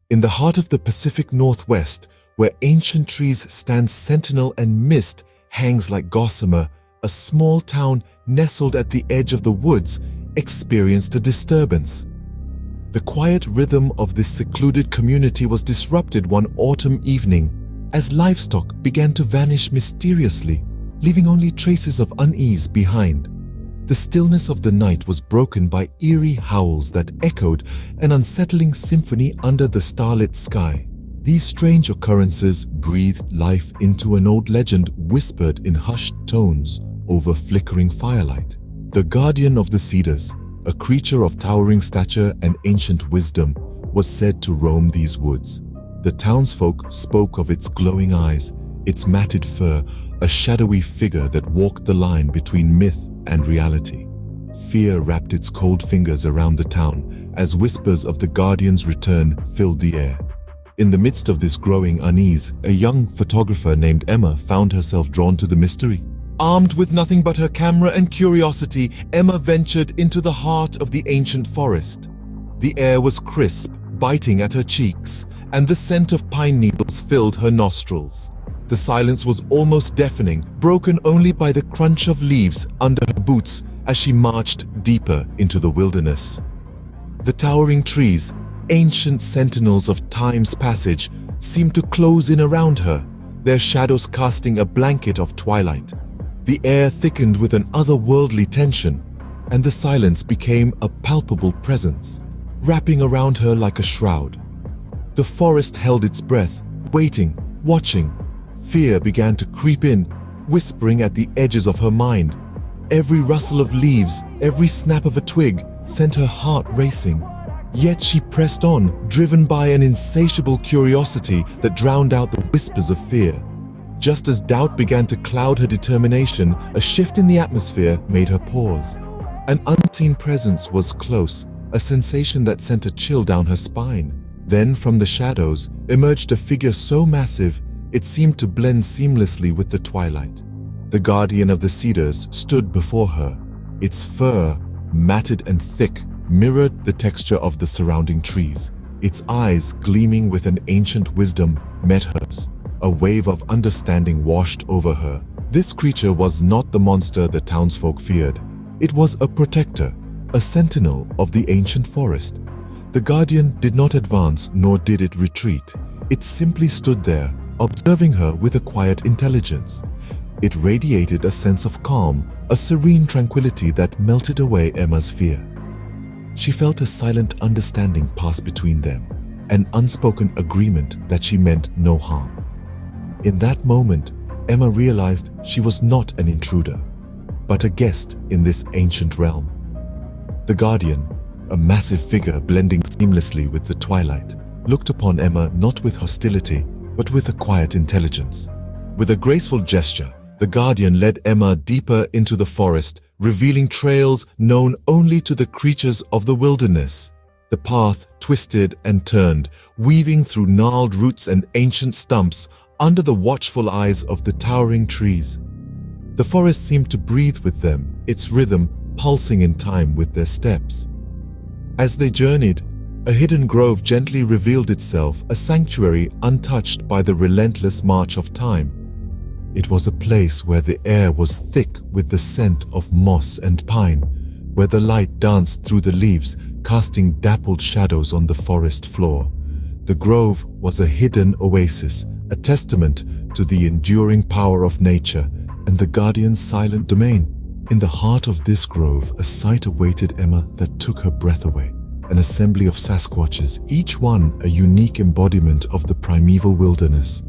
In the heart of the Pacific Northwest, where ancient trees stand sentinel and mist hangs like gossamer, a small town nestled at the edge of the woods experienced a disturbance. The quiet rhythm of this secluded community was disrupted one autumn evening as livestock began to vanish mysteriously, leaving only traces of unease behind. The stillness of the night was broken by eerie howls that echoed an unsettling symphony under the starlit sky. These strange occurrences breathed life into an old legend whispered in hushed tones over flickering firelight. The guardian of the Cedars, a creature of towering stature and ancient wisdom, was said to roam these woods. The townsfolk spoke of its glowing eyes, its matted fur, a shadowy figure that walked the line between myth and reality. Fear wrapped its cold fingers around the town as whispers of the guardian's return filled the air. In the midst of this growing unease, a young photographer named Emma found herself drawn to the mystery. Armed with nothing but her camera and curiosity, Emma ventured into the heart of the ancient forest. The air was crisp, biting at her cheeks, and the scent of pine needles filled her nostrils. The silence was almost deafening, broken only by the crunch of leaves under her boots as she marched deeper into the wilderness. The towering trees, ancient sentinels of time's passage, seemed to close in around her, their shadows casting a blanket of twilight. The air thickened with an otherworldly tension, and the silence became a palpable presence, wrapping around her like a shroud. The forest held its breath, waiting, watching. Fear began to creep in, whispering at the edges of her mind. Every rustle of leaves, every snap of a twig sent her heart racing. Yet she pressed on, driven by an insatiable curiosity that drowned out the whispers of fear. Just as doubt began to cloud her determination, a shift in the atmosphere made her pause. An unseen presence was close, a sensation that sent a chill down her spine. Then, from the shadows, emerged a figure so massive, it seemed to blend seamlessly with the twilight. The guardian of the Cedars stood before her. Its fur, matted and thick, mirrored the texture of the surrounding trees. Its eyes, gleaming with an ancient wisdom, met hers. A wave of understanding washed over her. This creature was not the monster the townsfolk feared. It was a protector, a sentinel of the ancient forest. The guardian did not advance, nor did it retreat. It simply stood there, observing her with a quiet intelligence. It radiated a sense of calm, a serene tranquility that melted away Emma's fear. She felt a silent understanding pass between them, an unspoken agreement that she meant no harm. In that moment, Emma realized she was not an intruder, but a guest in this ancient realm. The guardian, a massive figure blending seamlessly with the twilight, looked upon Emma not with hostility, but with a quiet intelligence. With a graceful gesture, the guardian led Emma deeper into the forest, revealing trails known only to the creatures of the wilderness. The path twisted and turned, weaving through gnarled roots and ancient stumps under the watchful eyes of the towering trees. The forest seemed to breathe with them, its rhythm pulsing in time with their steps. As they journeyed, a hidden grove gently revealed itself, a sanctuary untouched by the relentless march of time. It was a place where the air was thick with the scent of moss and pine, where the light danced through the leaves, casting dappled shadows on the forest floor. The grove was a hidden oasis, a testament to the enduring power of nature and the guardian's silent domain. In the heart of this grove, a sight awaited Emma that took her breath away. An assembly of Sasquatches, each one a unique embodiment of the primeval wilderness.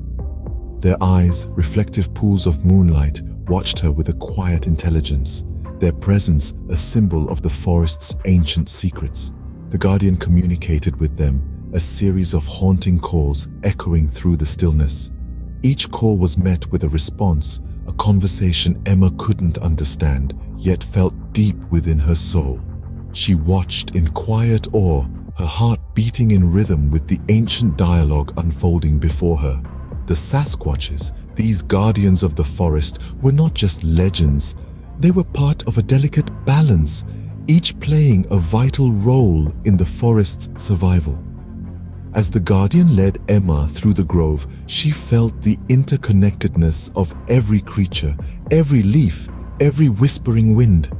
Their eyes, reflective pools of moonlight, watched her with a quiet intelligence, their presence a symbol of the forest's ancient secrets. The guardian communicated with them, a series of haunting calls echoing through the stillness. Each call was met with a response, a conversation Emma couldn't understand, yet felt deep within her soul. She watched in quiet awe, her heart beating in rhythm with the ancient dialogue unfolding before her. The Sasquatches, these guardians of the forest, were not just legends. They were part of a delicate balance, each playing a vital role in the forest's survival. As the guardian led Emma through the grove, she felt the interconnectedness of every creature, every leaf, every whispering wind.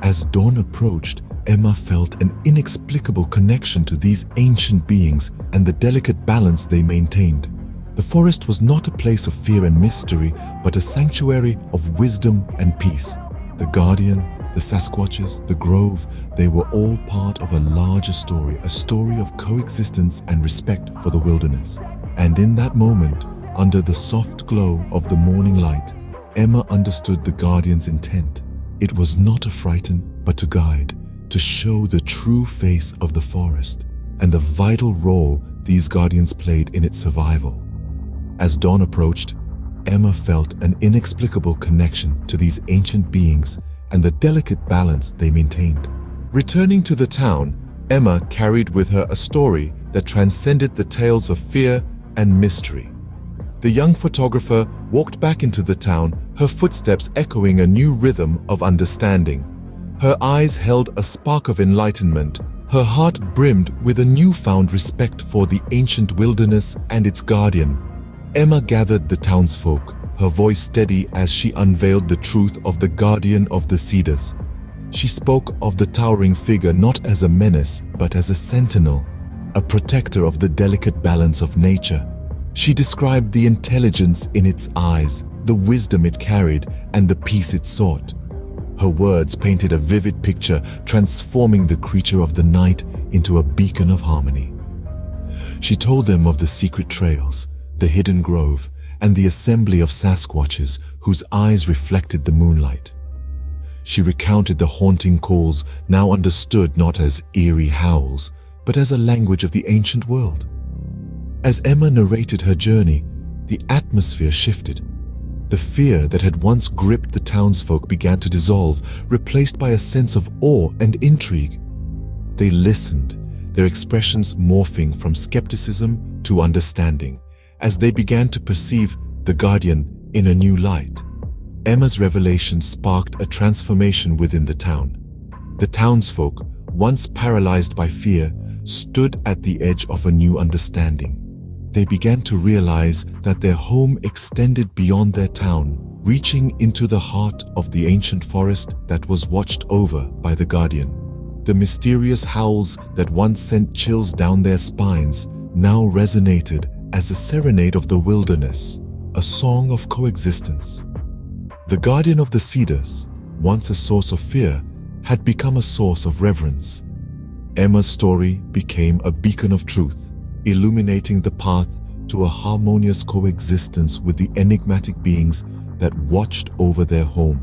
As dawn approached, Emma felt an inexplicable connection to these ancient beings and the delicate balance they maintained. The forest was not a place of fear and mystery, but a sanctuary of wisdom and peace. The guardian, the Sasquatches, the grove, they were all part of a larger story, a story of coexistence and respect for the wilderness. And in that moment, under the soft glow of the morning light, Emma understood the guardian's intent. It was not to frighten, but to guide, to show the true face of the forest and the vital role these guardians played in its survival. As dawn approached, Emma felt an inexplicable connection to these ancient beings and the delicate balance they maintained. Returning to the town, Emma carried with her a story that transcended the tales of fear and mystery. The young photographer walked back into the town, her footsteps echoing a new rhythm of understanding. Her eyes held a spark of enlightenment, her heart brimmed with a newfound respect for the ancient wilderness and its guardian. Emma gathered the townsfolk, her voice steady as she unveiled the truth of the guardian of the Cedars. She spoke of the towering figure not as a menace, but as a sentinel, a protector of the delicate balance of nature. She described the intelligence in its eyes, the wisdom it carried, and the peace it sought. Her words painted a vivid picture, transforming the creature of the night into a beacon of harmony. She told them of the secret trails, the hidden grove, and the assembly of Sasquatches whose eyes reflected the moonlight. She recounted the haunting calls, now understood not as eerie howls, but as a language of the ancient world. As Emma narrated her journey, the atmosphere shifted. The fear that had once gripped the townsfolk began to dissolve, replaced by a sense of awe and intrigue. They listened, their expressions morphing from skepticism to understanding, as they began to perceive the guardian in a new light. Emma's revelation sparked a transformation within the town. The townsfolk, once paralyzed by fear, stood at the edge of a new understanding. They began to realize that their home extended beyond their town, reaching into the heart of the ancient forest that was watched over by the guardian. The mysterious howls that once sent chills down their spines now resonated as a serenade of the wilderness, a song of coexistence. The guardian of the Cedars, once a source of fear, had become a source of reverence. Emma's story became a beacon of truth, illuminating the path to a harmonious coexistence with the enigmatic beings that watched over their home.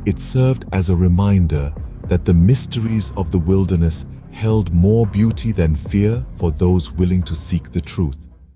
It served as a reminder that the mysteries of the wilderness held more beauty than fear for those willing to seek the truth.